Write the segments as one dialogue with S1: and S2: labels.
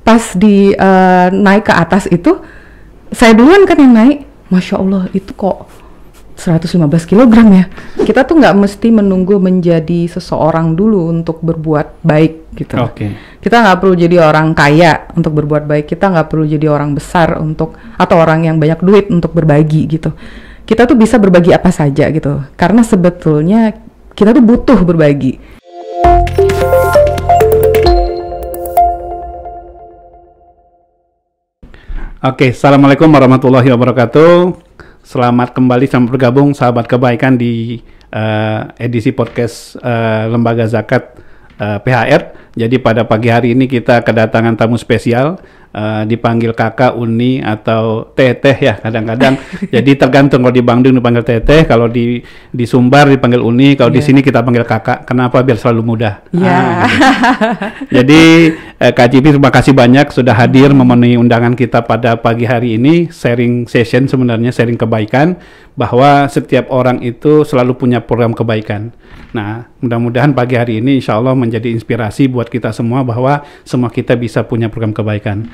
S1: pas di naik ke atas itu, saya duluan kan yang naik. Masya Allah, itu kok 115 kilogram ya. Kita tuh nggak mesti menunggu menjadi seseorang dulu untuk berbuat baik gitu. Kita nggak perlu jadi orang kaya untuk berbuat baik. Kita nggak perlu jadi orang besar atau orang yang banyak duit untuk berbagi gitu. Kita tuh bisa berbagi apa saja gitu. Karena sebetulnya kita tuh butuh berbagi.
S2: Assalamualaikum warahmatullahi wabarakatuh. Selamat bergabung sahabat kebaikan di edisi podcast Lembaga Zakat PHR. Jadi pada pagi hari ini kita kedatangan tamu spesial, dipanggil kakak, uni, atau teteh ya kadang-kadang. Jadi tergantung, kalau di Bandung dipanggil teteh, kalau di Sumbar dipanggil uni, kalau di sini kita panggil kakak. Kenapa? Biar selalu mudah. Gitu. Jadi Kak Cipi, terima kasih banyak sudah hadir memenuhi undangan kita pada pagi hari ini. Sharing session, sebenarnya sharing kebaikan, bahwa setiap orang itu selalu punya program kebaikan. Nah, mudah-mudahan pagi hari ini insya Allah menjadi inspirasi buat kita semua, bahwa semua kita bisa punya program kebaikan.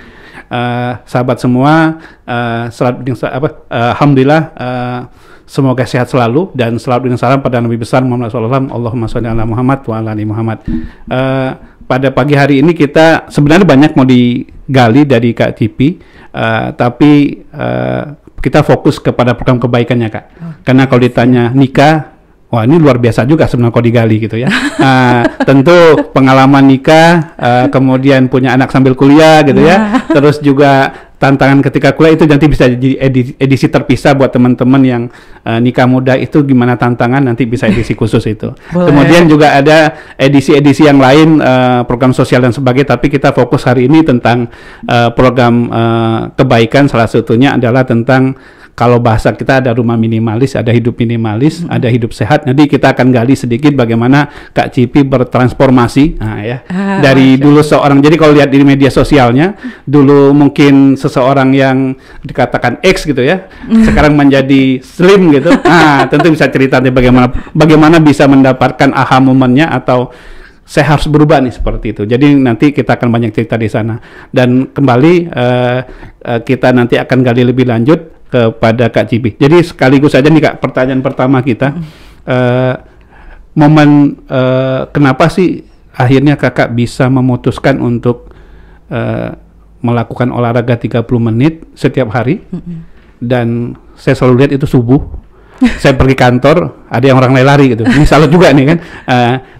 S2: Sahabat semua, alhamdulillah, semoga sehat selalu dan selalu dengan salam pada Nabi besar Muhammad SAW. Allahumma sholli ala Muhammad wa ala ali Muhammad. Pada pagi hari ini kita sebenarnya banyak mau digali dari Kak Cipi, tapi kita fokus kepada program kebaikannya, Kak. Karena kalau ditanya nikah, wah ini luar biasa juga sebenarnya kalau digali gitu ya. Tentu pengalaman nikah, kemudian punya anak sambil kuliah gitu ya. Terus juga tantangan ketika kuliah itu nanti bisa jadi edisi terpisah buat teman-teman yang nikah muda itu, gimana tantangan, nanti bisa edisi khusus itu. Kemudian juga ada edisi-edisi yang lain, program sosial dan sebagainya, tapi kita fokus hari ini tentang program kebaikan. Salah satunya adalah tentang, kalau bahasa kita ada rumah minimalis, ada hidup minimalis, ada hidup sehat. Nanti kita akan gali sedikit bagaimana Kak Cipi bertransformasi, dari dulu seorang, jadi kalau lihat di media sosialnya, dulu mungkin seseorang yang dikatakan X gitu ya, sekarang menjadi slim gitu. Tentu bisa cerita nanti bagaimana bisa mendapatkan aha momennya, atau saya harus berubah nih seperti itu. Jadi nanti kita akan banyak cerita di sana. Dan kembali kita nanti akan gali lebih lanjut kepada Kak Cipi. Jadi sekaligus saja nih Kak, pertanyaan pertama kita, momen kenapa sih akhirnya Kakak bisa memutuskan untuk melakukan olahraga 30 menit setiap hari? Dan saya selalu lihat itu subuh. Saya pergi kantor, ada yang orang lari gitu. Ini salut juga nih kan.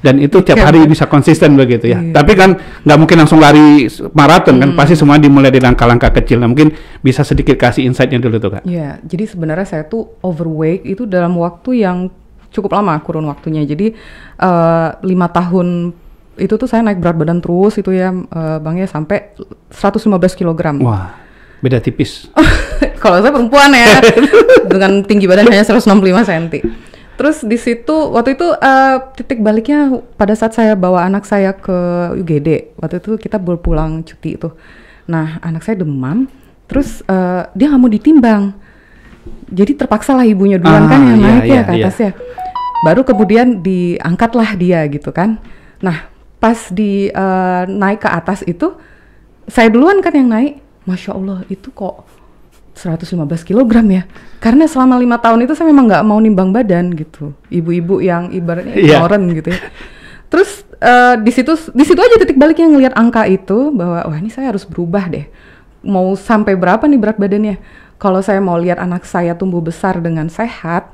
S2: Dan itu tiap hari bisa konsisten begitu ya. Tapi kan nggak mungkin langsung lari maraton kan. Pasti semua dimulai dari langkah-langkah kecil. Nah, mungkin bisa sedikit kasih insight-nya dulu tuh Kak.
S1: Iya, jadi sebenarnya saya tuh overweight itu dalam waktu yang cukup lama, kurun waktunya. Jadi 5 tahun itu tuh saya naik berat badan terus itu ya, Bang, ya, sampai 115 kilogram.
S2: Wah, beda tipis.
S1: Kalau saya perempuan ya, dengan tinggi badan hanya 165 cm. Terus di situ, waktu itu titik baliknya pada saat saya bawa anak saya ke UGD. Waktu itu kita berpulang cuti itu. Nah, anak saya demam, terus dia nggak mau ditimbang. Jadi terpaksa lah ibunya duluan kan yang naik ya ke atas ya. Baru kemudian diangkatlah dia gitu kan. Nah, pas di naik ke atas itu, saya duluan kan yang naik. Masya Allah, itu kok 115 kilogram ya. Karena selama 5 tahun itu saya memang nggak mau nimbang badan gitu. Ibu-ibu yang ibaratnya ignoran gitu ya. Terus di situ aja titik baliknya ngelihat angka itu, bahwa wah ini saya harus berubah deh. Mau sampai berapa nih berat badannya? Kalau saya mau lihat anak saya tumbuh besar dengan sehat,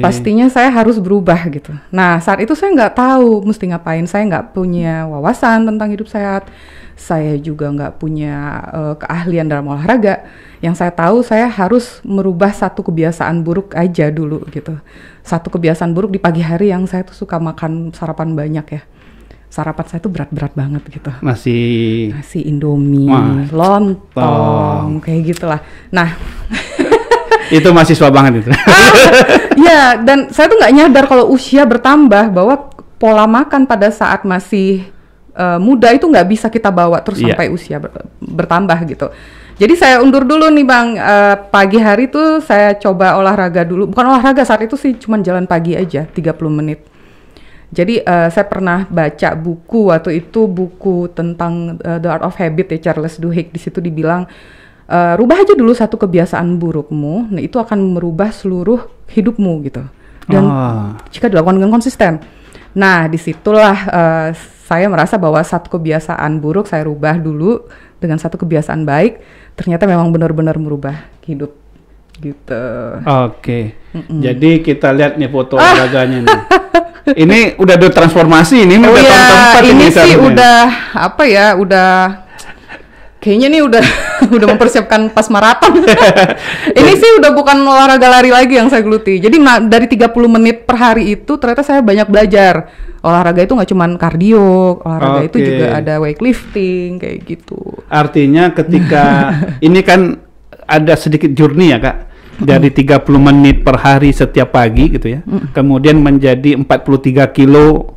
S1: pastinya saya harus berubah gitu. Nah, saat itu saya nggak tahu mesti ngapain. Saya nggak punya wawasan tentang hidup sehat. Saya juga nggak punya keahlian dalam olahraga. Yang saya tahu, saya harus merubah satu kebiasaan buruk aja dulu gitu. Satu kebiasaan buruk di pagi hari, yang saya tuh suka makan sarapan banyak ya. Sarapan saya tuh berat-berat banget gitu. Nasi Indomie, lontong, kayak gitulah. Nah,
S2: itu mahasiswa banget itu.
S1: Ya, dan saya tuh nggak nyadar kalau usia bertambah, bahwa pola makan pada saat masih muda itu nggak bisa kita bawa terus sampai usia bertambah gitu. Jadi saya undur dulu nih Bang, pagi hari tuh saya coba olahraga dulu. Bukan olahraga, saat itu sih cuma jalan pagi aja 30 menit. Jadi saya pernah baca buku waktu itu, buku tentang The Art of Habit ya, Charles Duhigg. Di situ dibilang rubah aja dulu satu kebiasaan burukmu, nah itu akan merubah seluruh hidupmu gitu. Dan jika dilakukan dengan konsisten. Nah disitulah saya merasa bahwa satu kebiasaan buruk saya rubah dulu dengan satu kebiasaan baik, ternyata memang benar-benar merubah hidup gitu.
S2: Oke. Jadi kita lihat nih foto olahraganya nih. Ini udah ada transformasi ini, udah tahun keempat
S1: ini sih udah apa ya, udah kayaknya nih udah udah mempersiapkan pas maraton. Ini sih udah bukan olahraga lari lagi yang saya geluti. Jadi dari 30 menit per hari itu ternyata saya banyak belajar. Olahraga itu nggak cuma kardio, olahraga itu juga ada weightlifting kayak gitu. Artinya ketika
S2: ini kan ada sedikit journey ya Kak, dari 30 menit per hari setiap pagi gitu ya, kemudian menjadi 43 kilo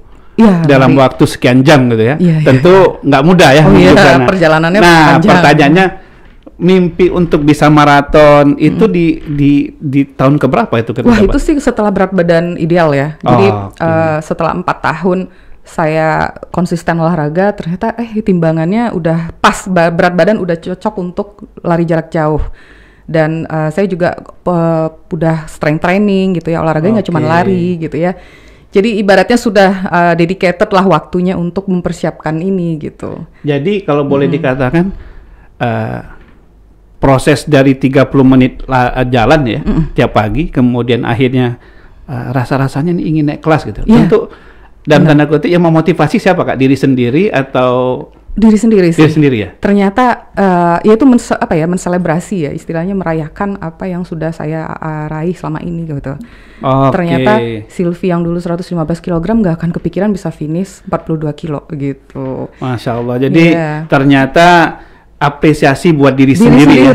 S2: dalam waktu sekian jam gitu ya. Tentu nggak mudah ya.
S1: Perjalanannya
S2: panjang. Pertanyaannya, mimpi untuk bisa maraton itu di tahun keberapa itu?
S1: Wah itu sih setelah berat badan ideal ya. Jadi setelah 4 tahun saya konsisten olahraga, ternyata timbangannya udah pas, berat badan udah cocok untuk lari jarak jauh. Dan saya juga udah strength training gitu ya, olahraganya nggak cuma lari gitu ya. Jadi ibaratnya sudah dedicated lah waktunya untuk mempersiapkan ini gitu.
S2: Jadi kalau boleh dikatakan proses dari 30 menit jalan ya tiap pagi, kemudian akhirnya rasa-rasanya nih ingin naik kelas gitu. Tentu dalam tanda kutip yang memotivasi siapa Kak? Diri sendiri atau
S1: diri sendiri sih.
S2: Diri sendiri ya.
S1: Ternyata ya itu menselebrasi ya, istilahnya merayakan apa yang sudah saya raih selama ini gitu. Ternyata Sylvie yang dulu 115 kg nggak akan kepikiran bisa finish 42 kilo gitu.
S2: Masya Allah. Jadi ternyata apresiasi buat diri sendiri ya.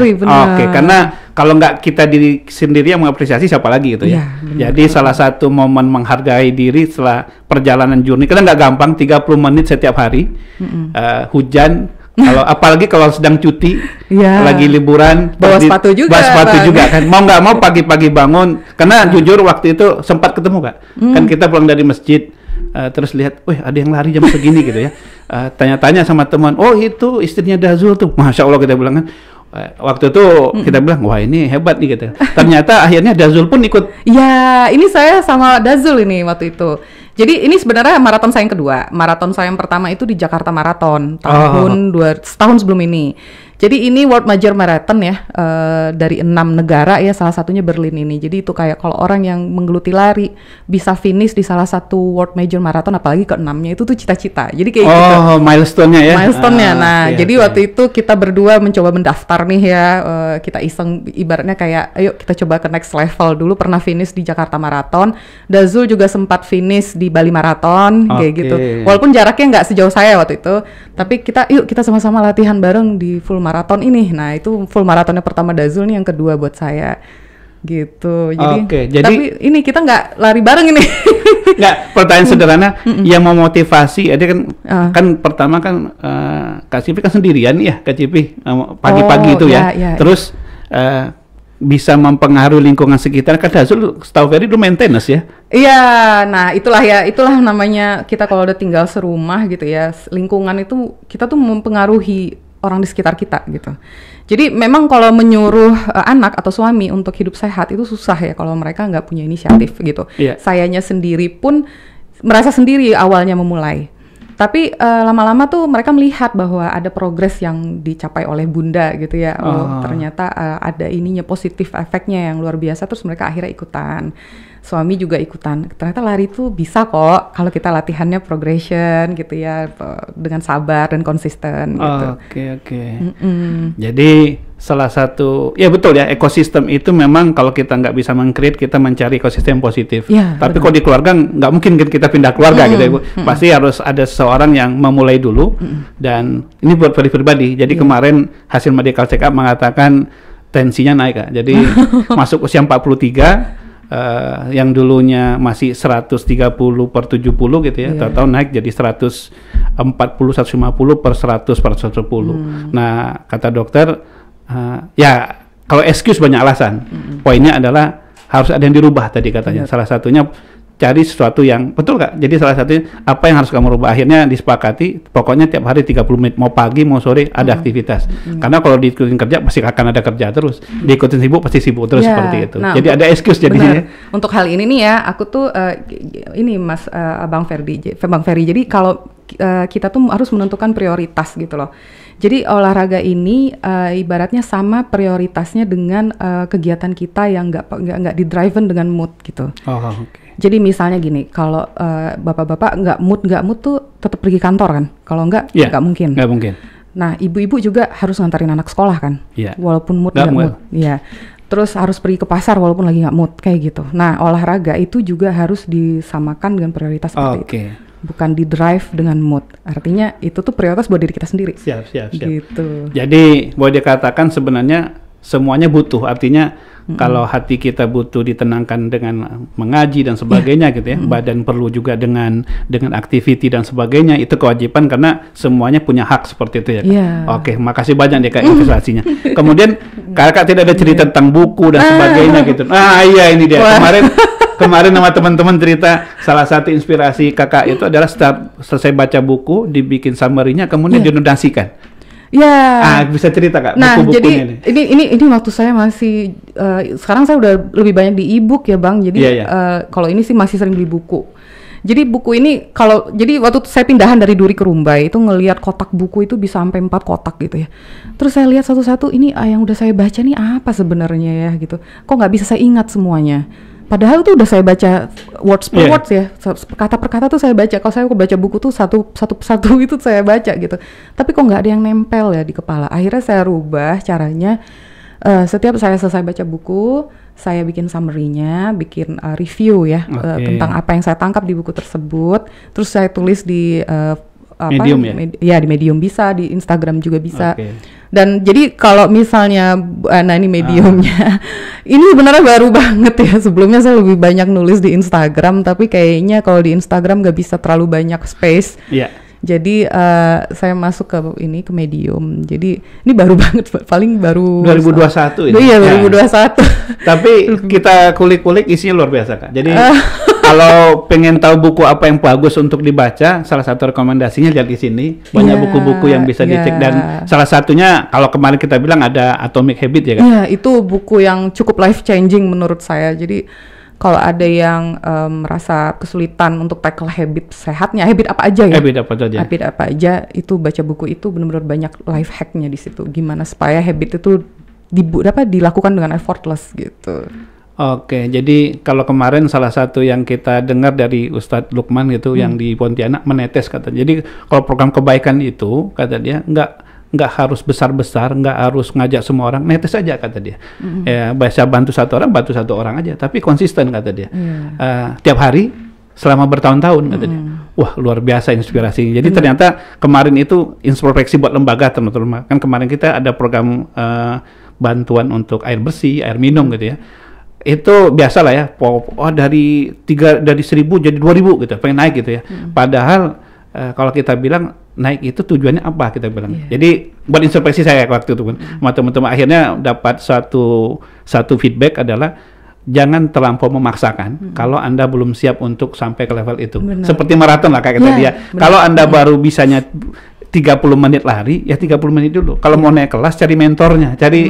S2: Karena kalau nggak kita diri sendiri yang mengapresiasi siapa lagi gitu ya. Jadi salah satu momen menghargai diri setelah perjalanan journey, karena nggak gampang 30 menit setiap hari, hujan, apalagi kalau sedang cuti, lagi liburan,
S1: bawa sepatu juga
S2: kan. Mau nggak mau pagi-pagi bangun, karena jujur waktu itu sempat ketemu Kak. Kan kita pulang dari masjid, terus lihat, ada yang lari jam segini gitu ya. Tanya-tanya sama teman, itu istrinya Dazul tuh, Masya Allah kita bilang kan. Waktu itu kita bilang, wah ini hebat nih gitu. Ternyata akhirnya Dazul pun ikut.
S1: Ya, ini saya sama Dazul ini waktu itu. Jadi ini sebenarnya maraton saya yang kedua. Maraton saya yang pertama itu di Jakarta Marathon setahun sebelum ini. Jadi ini World Major Marathon ya, dari 6 negara ya, salah satunya Berlin ini. Jadi itu kayak kalau orang yang menggeluti lari bisa finish di salah satu World Major Marathon, apalagi ke-6-nya itu tuh cita-cita. Jadi kayak gitu.
S2: Milestone-nya ya.
S1: Milestone-nya. Jadi waktu itu kita berdua mencoba mendaftar nih ya, kita iseng ibaratnya kayak ayo kita coba ke next level dulu, pernah finish di Jakarta Marathon. Dazul juga sempat finish di Bali Marathon kayak gitu. Walaupun jaraknya nggak sejauh saya waktu itu, tapi kita sama-sama latihan bareng di full maraton ini. Nah itu full maratonnya pertama Dazul nih, yang kedua buat saya gitu. Jadi tapi ini kita nggak lari bareng ini.
S2: Nggak, pertanyaan sederhana yang memotivasi ada kan pertama kan Kak Cipi kan sendirian ya, Kak Cipi pagi-pagi itu ya. Terus bisa mempengaruhi lingkungan sekitar. Kan Dazul setahu Ferry itu maintenance ya.
S1: Iya, nah itulah namanya kita kalau udah tinggal serumah gitu ya, lingkungan itu kita tuh mempengaruhi orang di sekitar kita gitu. Jadi memang kalau menyuruh anak atau suami untuk hidup sehat itu susah ya kalau mereka nggak punya inisiatif gitu. Sayanya sendiri pun merasa sendiri awalnya memulai. Tapi lama-lama tuh mereka melihat bahwa ada progres yang dicapai oleh bunda gitu ya. Ternyata ada ininya, positif efeknya yang luar biasa, terus mereka akhirnya ikutan. Suami juga ikutan. Ternyata lari itu bisa kok kalau kita latihannya progression gitu ya, dengan sabar dan konsisten gitu.
S2: Oke. Jadi salah satu, ya betul ya, ekosistem itu memang kalau kita nggak bisa meng-create, kita mencari ekosistem positif. Tapi kalau di keluarga nggak mungkin kita pindah keluarga gitu ya Bu. Pasti harus ada seseorang yang memulai dulu. Dan ini buat pribadi. Jadi kemarin hasil medical check up mengatakan tensinya naik Kak. Jadi masuk usia 43, yang dulunya masih 130/70 gitu ya, tahu-tahu naik jadi 140/150/100/110. Nah, kata dokter, ya kalau excuse banyak alasan. Poinnya adalah harus ada yang dirubah tadi katanya. Salah satunya cari sesuatu yang betul Kak. Jadi salah satunya apa yang harus kamu rubah, akhirnya disepakati pokoknya tiap hari 30 menit, mau pagi mau sore ada aktivitas. Karena kalau diikutin kerja pasti akan ada kerja terus, diikutin sibuk pasti sibuk terus, seperti itu.
S1: Nah,
S2: jadi ada excuse jadinya.
S1: Untuk hal ini nih ya, aku tuh ini Mas Bang Ferdi. Jadi kalau kita tuh harus menentukan prioritas gitu loh. Jadi olahraga ini ibaratnya sama prioritasnya dengan kegiatan kita yang nggak di-driven dengan mood gitu.
S2: Okay.
S1: Jadi misalnya gini, kalau bapak-bapak nggak mood tuh tetap pergi kantor kan? Kalau nggak mungkin.
S2: Nggak mungkin.
S1: Nah, ibu-ibu juga harus nganterin anak sekolah kan? Walaupun mood nggak mood. Iya. Terus harus pergi ke pasar walaupun lagi nggak mood kayak gitu. Nah, olahraga itu juga harus disamakan dengan prioritas seperti itu. Bukan di drive dengan mood. Artinya itu tuh prioritas buat diri kita sendiri.
S2: Siap.
S1: Gitu.
S2: Jadi boleh dikatakan sebenarnya semuanya butuh. Artinya kalau hati kita butuh ditenangkan dengan mengaji dan sebagainya gitu ya. Badan perlu juga dengan activity dan sebagainya. Itu kewajiban karena semuanya punya hak seperti itu ya Kak. Oke, makasih banyak deh Kak investasinya. Kemudian Kakak tidak ada cerita tentang buku dan sebagainya gitu. Iya ini dia. Kemarin sama teman-teman cerita salah satu inspirasi Kakak itu adalah selesai baca buku, dibikin summary-nya, kemudian dinonasikan. Bisa cerita Kak,
S1: nah,
S2: buku-bukunya
S1: jadi ini waktu saya masih sekarang saya udah lebih banyak di e-book ya Bang. Jadi kalau ini sih masih sering beli buku. Jadi buku ini jadi waktu saya pindahan dari Duri ke Rumbai itu ngelihat kotak buku itu bisa sampai 4 kotak gitu ya. Terus saya lihat satu-satu ini yang udah saya baca nih apa sebenarnya ya gitu. Kok nggak bisa saya ingat semuanya. Padahal tuh udah saya baca words per words ya, kata per kata tuh saya baca. Kalau saya baca buku tuh satu persatu itu saya baca gitu. Tapi kok nggak ada yang nempel ya di kepala. Akhirnya saya rubah caranya. Setiap saya selesai baca buku, saya bikin summary-nya, bikin review ya tentang apa yang saya tangkap di buku tersebut. Terus saya tulis di
S2: Medium
S1: ya di Medium bisa, di Instagram juga bisa. Dan jadi kalau misalnya ini Mediumnya ini sebenarnya baru banget ya. Sebelumnya saya lebih banyak nulis di Instagram, tapi kayaknya kalau di Instagram nggak bisa terlalu banyak space. Jadi saya masuk ke Medium. Jadi ini baru banget, paling baru
S2: 2021
S1: ini. Iya, 2021.
S2: Tapi kita kulik-kulik isinya luar biasa Kak. Jadi kalau pengen tahu buku apa yang bagus untuk dibaca, salah satu rekomendasinya lihat di sini. Banyak buku-buku yang bisa dicek dan salah satunya kalau kemarin kita bilang ada Atomic Habit ya Kak.
S1: Iya, itu buku yang cukup life changing menurut saya. Jadi kalau ada yang merasa kesulitan untuk tackle habit sehatnya, habit apa aja ya? Habit apa aja, itu baca buku itu benar-benar banyak life hacknya di situ. Gimana supaya habit itu dilakukan dengan effortless gitu.
S2: Oke, jadi kalau kemarin salah satu yang kita dengar dari Ustadz Lukman gitu yang di Pontianak menetes kata. Jadi kalau program kebaikan itu kata dia nggak harus besar-besar, nggak harus ngajak semua orang, netes aja kata dia. Ya, bisa bantu satu orang aja, tapi konsisten kata dia. Tiap hari selama bertahun-tahun kata dia. Wah, luar biasa inspirasi. Jadi ternyata kemarin itu introspeksi buat lembaga teman-teman. Kan kemarin kita ada program bantuan untuk air bersih, air minum gitu ya. Itu biasa lah ya, dari 1.000 jadi 2.000 gitu, pengen naik gitu ya. Padahal kalau kita bilang naik itu tujuannya apa kita bilang. Jadi buat introspeksi saya waktu itu sama teman-teman, akhirnya dapat satu feedback adalah jangan terlampau memaksakan kalau Anda belum siap untuk sampai ke level itu. Seperti maraton lah kayak kata dia. Kalau Anda baru bisanya 30 menit lari, ya 30 menit dulu. Kalau mau naik kelas, cari mentornya, cari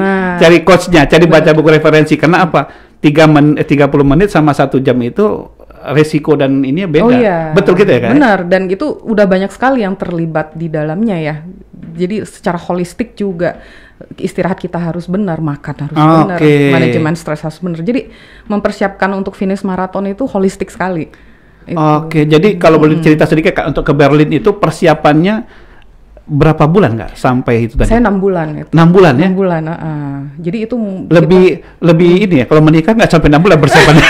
S2: coachnya, cari baca buku referensi. Karena apa? 30 menit sama 1 jam itu resiko dan ini beda. Betul gitu ya kan?
S1: Benar, dan itu udah banyak sekali yang terlibat di dalamnya ya. Jadi secara holistik juga istirahat kita harus benar, makan harus benar, manajemen stres harus benar. Jadi mempersiapkan untuk finish maraton itu holistik sekali.
S2: Jadi kalau boleh cerita sedikit Kak, untuk ke Berlin itu persiapannya berapa bulan nggak sampai itu tadi?
S1: Saya 6 bulan itu.
S2: 6 bulan ya?
S1: 6 bulan, jadi itu
S2: lebih ini ya, kalau menikah nggak sampai 6 bulan persiapannya.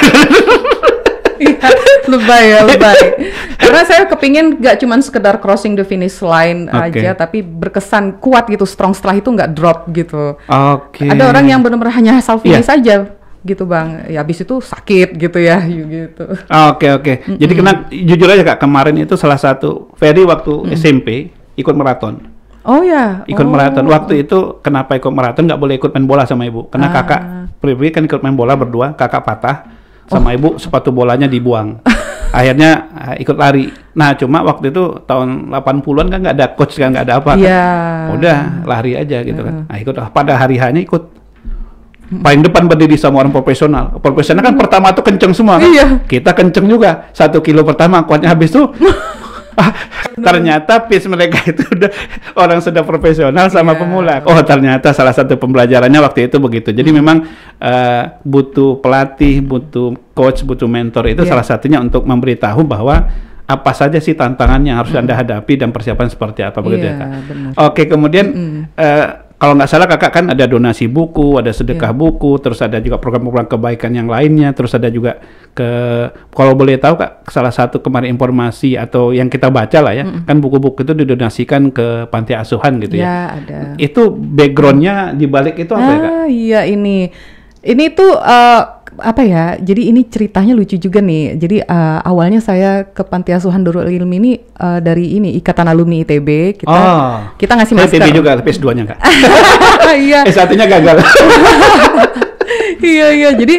S1: lebay. Karena saya kepingin nggak cuma sekedar crossing the finish line aja, tapi berkesan kuat gitu, strong setelah itu nggak drop gitu. Ada orang yang benar-benar hanya asal finish aja gitu Bang, ya habis itu sakit gitu ya gitu.
S2: Jadi jujur aja Kak, kemarin itu salah satu Ferry waktu SMP ikut maraton. Ikut maraton. Waktu itu kenapa ikut maraton, nggak boleh ikut main bola sama ibu. Karena kakak pribadi kan ikut main bola berdua, kakak patah sama ibu sepatu bolanya dibuang. Akhirnya ikut lari. Nah, cuma waktu itu tahun 80-an kan nggak ada coach kan, nggak ada apa.
S1: Iya.
S2: Udah lari aja gitu kan. Nah, ikut pada hari hanya ikut. Paling depan berdiri sama orang profesional. Profesional kan pertama tuh kenceng semua kan?
S1: Iya.
S2: Kita kenceng juga. 1 kilo pertama kuatnya habis tuh. Ternyata pace mereka itu udah orang sudah profesional sama pemula. Oh, ternyata salah satu pembelajarannya waktu itu begitu. Jadi memang butuh pelatih, butuh coach, butuh mentor itu salah satunya untuk memberitahu bahwa apa saja sih tantangan yang harus Anda hadapi dan persiapan seperti apa begitu ya Kak.
S1: Benar.
S2: Oke, kemudian kalau nggak salah Kakak kan ada donasi buku, ada sedekah buku, terus ada juga program-program kebaikan yang lainnya, terus ada juga kalau boleh tahu Kak, salah satu kemarin informasi atau yang kita baca lah ya, kan buku-buku itu didonasikan ke panti asuhan gitu ya.
S1: Ya, ada.
S2: Itu backgroundnya di balik itu apa ya Kak?
S1: Iya, ini tuh apa ya? Jadi ini ceritanya lucu juga nih. Jadi awalnya saya ke Panti Asuhan Darul Ilmi ini dari ini Ikatan Alumni ITB. Kita ngasih masker.
S2: ITB juga, tapi S2-nya Kak.
S1: Iya.
S2: S1-nya gagal.
S1: Iya. Jadi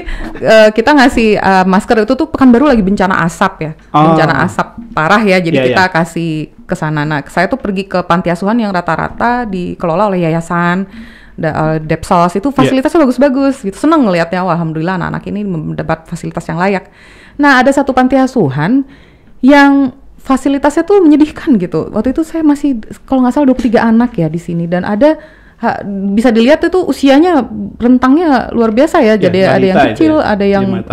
S1: kita ngasih masker itu tuh Pekanbaru lagi bencana asap ya. Bencana asap parah ya. Jadi kita kasih ke sana. Nah, saya tuh pergi ke Panti Asuhan yang rata-rata dikelola oleh yayasan. Depsos itu fasilitasnya bagus-bagus gitu, seneng ngelihatnya. Wah, alhamdulillah anak-anak ini mendapat fasilitas yang layak. Nah, ada satu panti asuhan yang fasilitasnya tuh menyedihkan gitu. Waktu itu saya masih kalau nggak salah 23 anak ya di sini, dan ada bisa dilihat itu usianya rentangnya luar biasa ya. Jadi ada yang kecil, ada yang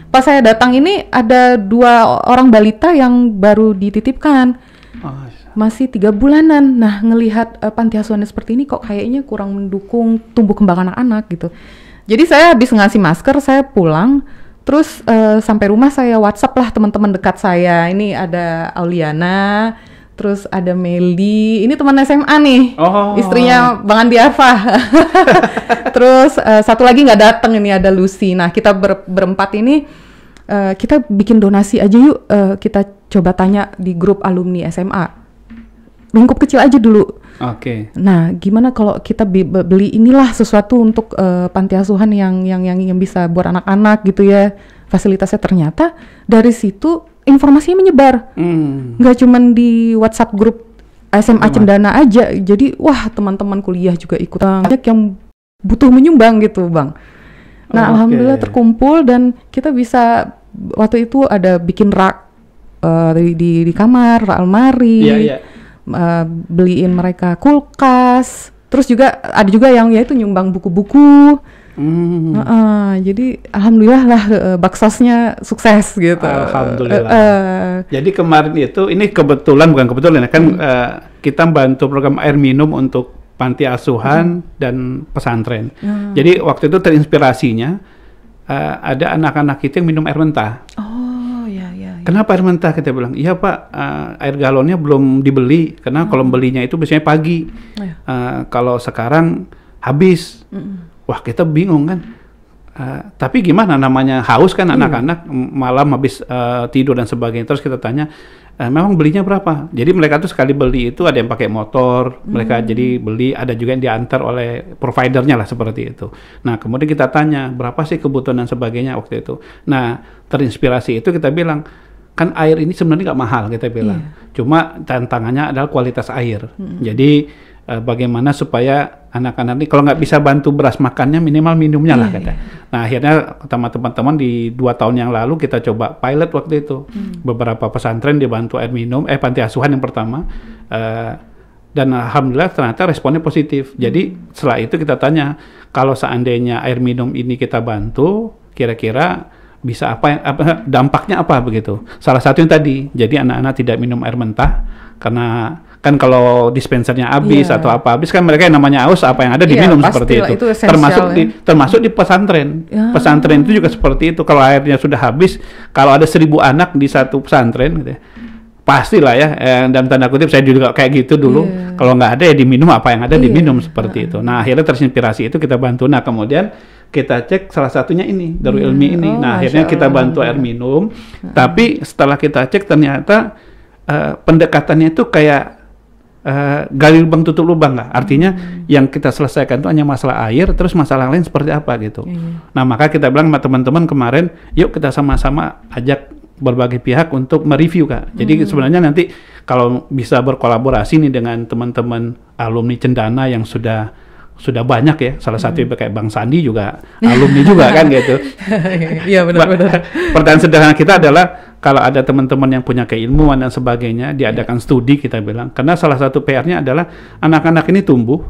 S1: pas saya datang ini ada 2 orang balita yang baru dititipkan. Masih 3 bulanan. Nah, ngelihat panti asuhan seperti ini kok kayaknya kurang mendukung tumbuh kembang anak-anak gitu. Jadi saya habis ngasih masker, saya pulang, terus sampai rumah saya WhatsApp lah teman-teman dekat saya. Ini ada Auliana, terus ada Meli, ini teman SMA nih, istrinya Bang Andi Arfa. Terus satu lagi nggak datang, ini ada Lucy. Nah, kita berempat ini kita bikin donasi aja yuk. Kita coba tanya di grup alumni SMA. Lingkup kecil aja dulu.
S2: Oke.
S1: Nah, gimana kalau kita beli inilah sesuatu untuk panti asuhan yang bisa buat anak-anak gitu ya. Fasilitasnya ternyata dari situ informasinya menyebar. Nggak cuman di WhatsApp grup SMA Cendana aja. Jadi, wah, teman-teman kuliah juga ikutan. Banyak yang butuh menyumbang gitu, Bang. Nah, alhamdulillah terkumpul dan kita bisa waktu itu ada bikin rak di kamar, rak almari. Iya. Beliin mereka kulkas, terus juga ada juga yang yaitu nyumbang buku-buku. Jadi alhamdulillah lah baksosnya sukses gitu.
S2: Alhamdulillah. Jadi kemarin itu ini bukan kebetulan kan kita bantu program air minum untuk panti asuhan dan pesantren. Jadi waktu itu terinspirasinya ada anak-anak itu yang minum air mentah. Kenapa air mentah? Kita bilang, iya Pak, air galonnya belum dibeli, karena kalau belinya itu biasanya pagi. Kalau sekarang habis. Wah, kita bingung kan. Tapi gimana namanya haus kan anak-anak malam habis tidur dan sebagainya. Terus kita tanya, memang belinya berapa? Jadi mereka tuh sekali beli itu ada yang pakai motor, mereka jadi beli, ada juga yang diantar oleh providernya lah seperti itu. Nah, kemudian kita tanya, berapa sih kebutuhan dan sebagainya waktu itu. Nah, terinspirasi itu kita bilang, kan air ini sebenarnya nggak mahal kita bilang, cuma tantangannya adalah kualitas air. Jadi bagaimana supaya anak-anak ini kalau nggak bisa bantu beras makannya minimal minumnya lah kata. Nah, akhirnya sama teman-teman di 2 tahun yang lalu kita coba pilot waktu itu beberapa pesantren dibantu air minum, panti asuhan yang pertama, dan alhamdulillah ternyata responnya positif. Jadi setelah itu kita tanya, kalau seandainya air minum ini kita bantu, kira-kira bisa dampaknya apa begitu. Salah satu yang tadi, jadi anak-anak tidak minum air mentah, karena kan kalau dispensernya habis atau apa habis kan mereka yang namanya haus, apa yang ada diminum seperti itu termasuk di pesantren. Pesantren itu juga seperti itu, kalau airnya sudah habis, kalau ada 1000 anak di satu pesantren gitu ya, pastilah ya, dalam tanda kutip saya juga kayak gitu dulu, kalau nggak ada ya diminum, apa yang ada diminum seperti itu. Nah, akhirnya terinspirasi itu kita bantu. Nah, kemudian kita cek salah satunya ini Darul Ilmi ini. Nah, akhirnya kita bantu air minum. Tapi setelah kita cek ternyata pendekatannya itu kayak gali lubang tutup lubang nggak. Artinya yang kita selesaikan itu hanya masalah air, terus masalah lain seperti apa gitu. Nah, maka kita bilang sama teman-teman kemarin, yuk kita sama-sama ajak berbagai pihak untuk mereview Kak. Jadi sebenarnya nanti kalau bisa berkolaborasi nih dengan teman-teman alumni Cendana yang sudah banyak ya, salah satu kayak Bang Sandi juga alumni juga kan gitu.
S1: Iya benar-benar.
S2: Pertanyaan sederhana kita adalah kalau ada teman-teman yang punya keilmuan dan sebagainya, diadakan studi kita bilang, karena salah satu PR-nya adalah anak-anak ini tumbuh,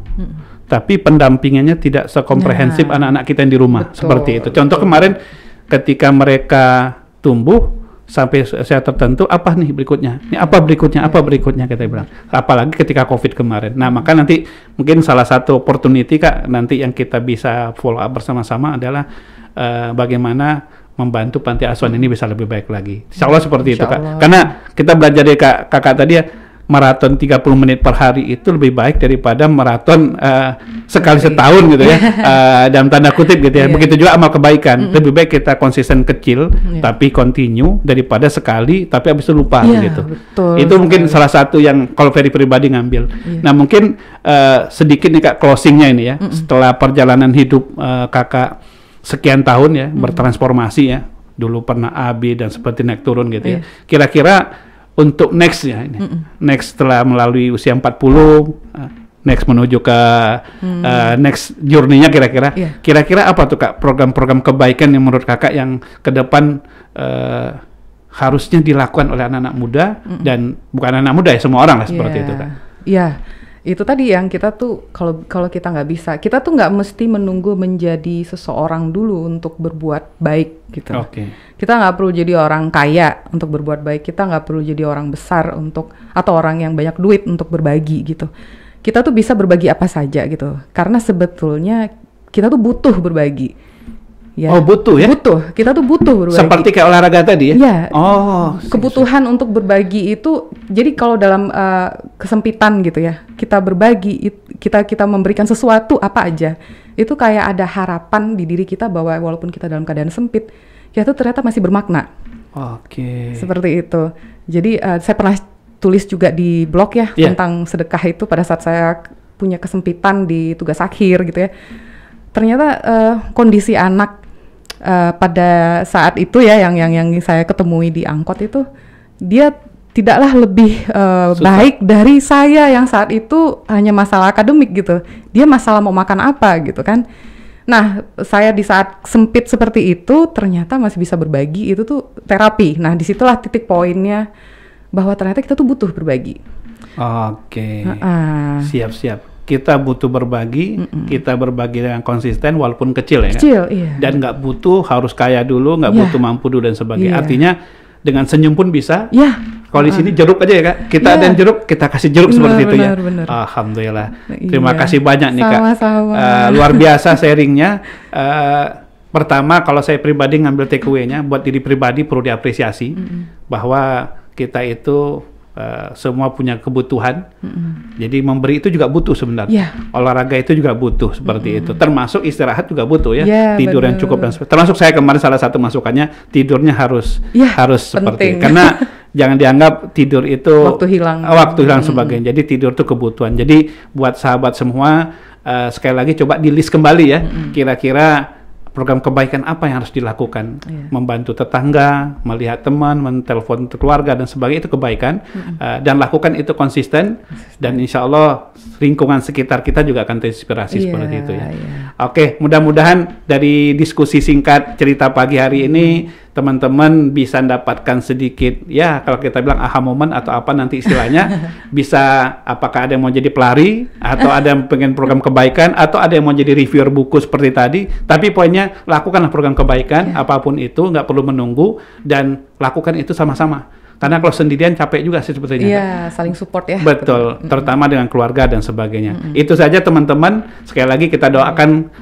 S2: tapi pendampingannya tidak sekomprehensif anak-anak kita yang di rumah.
S1: Betul,
S2: seperti itu. Contoh kemarin ketika mereka tumbuh sampai usia tertentu, apa nih berikutnya? Ini apa berikutnya? Apa berikutnya kita bilang. Apalagi ketika COVID kemarin. Nah, maka nanti mungkin salah satu opportunity Kak nanti yang kita bisa follow up bersama-sama adalah bagaimana membantu panti asuhan ini bisa lebih baik lagi. Insya Allah seperti itu Kak. Karena kita belajar dari kakak tadi ya, maraton 30 menit per hari itu lebih baik daripada maraton sekali setahun gitu ya, dalam tanda kutip gitu ya. Begitu juga amal kebaikan. Lebih baik kita konsisten kecil tapi continue daripada sekali tapi habis itu lupa gitu.
S1: Betul,
S2: itu mungkin salah satu yang kalau Ferry pribadi ngambil. Nah mungkin sedikit nih Kak closingnya ini ya. Setelah perjalanan hidup kakak sekian tahun ya bertransformasi ya. Dulu pernah AB dan seperti naik turun gitu ya. Kira-kira untuk next ya ini. Next setelah melalui usia 40, next menuju ke next journey-nya kira-kira apa tuh Kak program-program kebaikan yang menurut Kakak yang ke depan harusnya dilakukan oleh anak-anak muda dan bukan anak muda ya, semua orang lah seperti itu Kak.
S1: Iya. Itu tadi yang kita tuh kalau kita nggak bisa, kita tuh nggak mesti menunggu menjadi seseorang dulu untuk berbuat baik gitu. Kita nggak perlu jadi orang kaya untuk berbuat baik, kita nggak perlu jadi orang besar atau orang yang banyak duit untuk berbagi gitu. Kita tuh bisa berbagi apa saja gitu, karena sebetulnya kita tuh butuh berbagi. Ya.
S2: Oh butuh ya?
S1: Butuh, kita tuh butuh berbagi.
S2: Seperti kayak olahraga tadi ya?
S1: Iya.
S2: Oh.
S1: Kebutuhan untuk berbagi itu, jadi kalau dalam kesempitan gitu ya, kita berbagi, kita memberikan sesuatu apa aja, itu kayak ada harapan di diri kita bahwa walaupun kita dalam keadaan sempit, ya itu ternyata masih bermakna. Seperti itu. Jadi saya pernah tulis juga di blog ya tentang sedekah itu pada saat saya punya kesempitan di tugas akhir gitu ya. Ternyata kondisi anak pada saat itu ya yang saya ketemui di angkot itu, dia tidaklah lebih baik dari saya yang saat itu hanya masalah akademik gitu. Dia masalah mau makan apa gitu kan. Nah, saya di saat sempit seperti itu ternyata masih bisa berbagi, itu tuh terapi. Nah, disitulah titik poinnya bahwa ternyata kita tuh butuh berbagi.
S2: Siap-siap. Kita butuh berbagi, kita berbagi dengan konsisten walaupun kecil ya. Dan nggak butuh harus kaya dulu, nggak butuh mampu dulu dan sebagainya. Artinya dengan senyum pun bisa. Kalau di sini jeruk aja ya Kak. Kita ada yang jeruk, kita kasih jeruk seperti itu ya. Alhamdulillah. Terima kasih banyak nih Kak. Luar biasa sharingnya. Pertama kalau saya pribadi ngambil take away-nya, buat diri pribadi perlu diapresiasi bahwa kita itu semua punya kebutuhan. Jadi memberi itu juga butuh sebenarnya. Olahraga itu juga butuh seperti itu. Termasuk istirahat juga butuh ya. Tidur yang cukup dan termasuk saya kemarin salah satu masukannya tidurnya harus seperti. Karena jangan dianggap tidur itu waktu hilang sebagainya. Jadi tidur itu kebutuhan. Jadi buat sahabat semua sekali lagi coba di list kembali ya. Kira-kira program kebaikan apa yang harus dilakukan? Membantu tetangga, melihat teman, menelpon keluarga dan sebagainya, itu kebaikan. Dan lakukan itu konsisten dan insya Allah lingkungan sekitar kita juga akan terinspirasi seperti itu ya. Oke, mudah-mudahan dari diskusi singkat cerita pagi hari ini teman-teman bisa mendapatkan sedikit ya kalau kita bilang aha moment atau apa nanti istilahnya, bisa apakah ada yang mau jadi pelari atau ada yang pengen program kebaikan atau ada yang mau jadi reviewer buku seperti tadi, tapi poinnya lakukanlah program kebaikan apapun itu, nggak perlu menunggu dan lakukan itu sama-sama. Karena kalau sendirian capek juga sih sebetulnya.
S1: Iya, saling support ya.
S2: Betul, terutama dengan keluarga dan sebagainya. Itu saja teman-teman. Sekali lagi kita doakan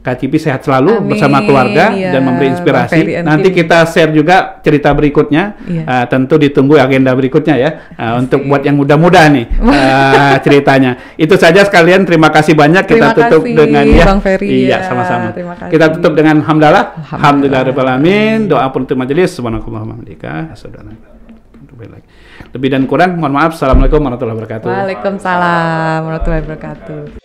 S2: Kak Cipi sehat selalu bersama keluarga dan memberi inspirasi. Nanti kita share juga cerita berikutnya. Tentu ditunggu agenda berikutnya ya. Untuk buat yang muda-muda nih ceritanya. Itu saja sekalian. Terima kasih banyak. Kita tutup dengan
S1: Bang Ferry.
S2: Iya, sama-sama. Kita tutup dengan hamdalah. Alhamdulillahirabbil alamin. Doa penutup majelis. Subhanakallahumma wa bihamdika. Lebih dan kurang mohon maaf. Assalamualaikum warahmatullahi wabarakatuh.
S1: Waalaikumsalam warahmatullahi wabarakatuh.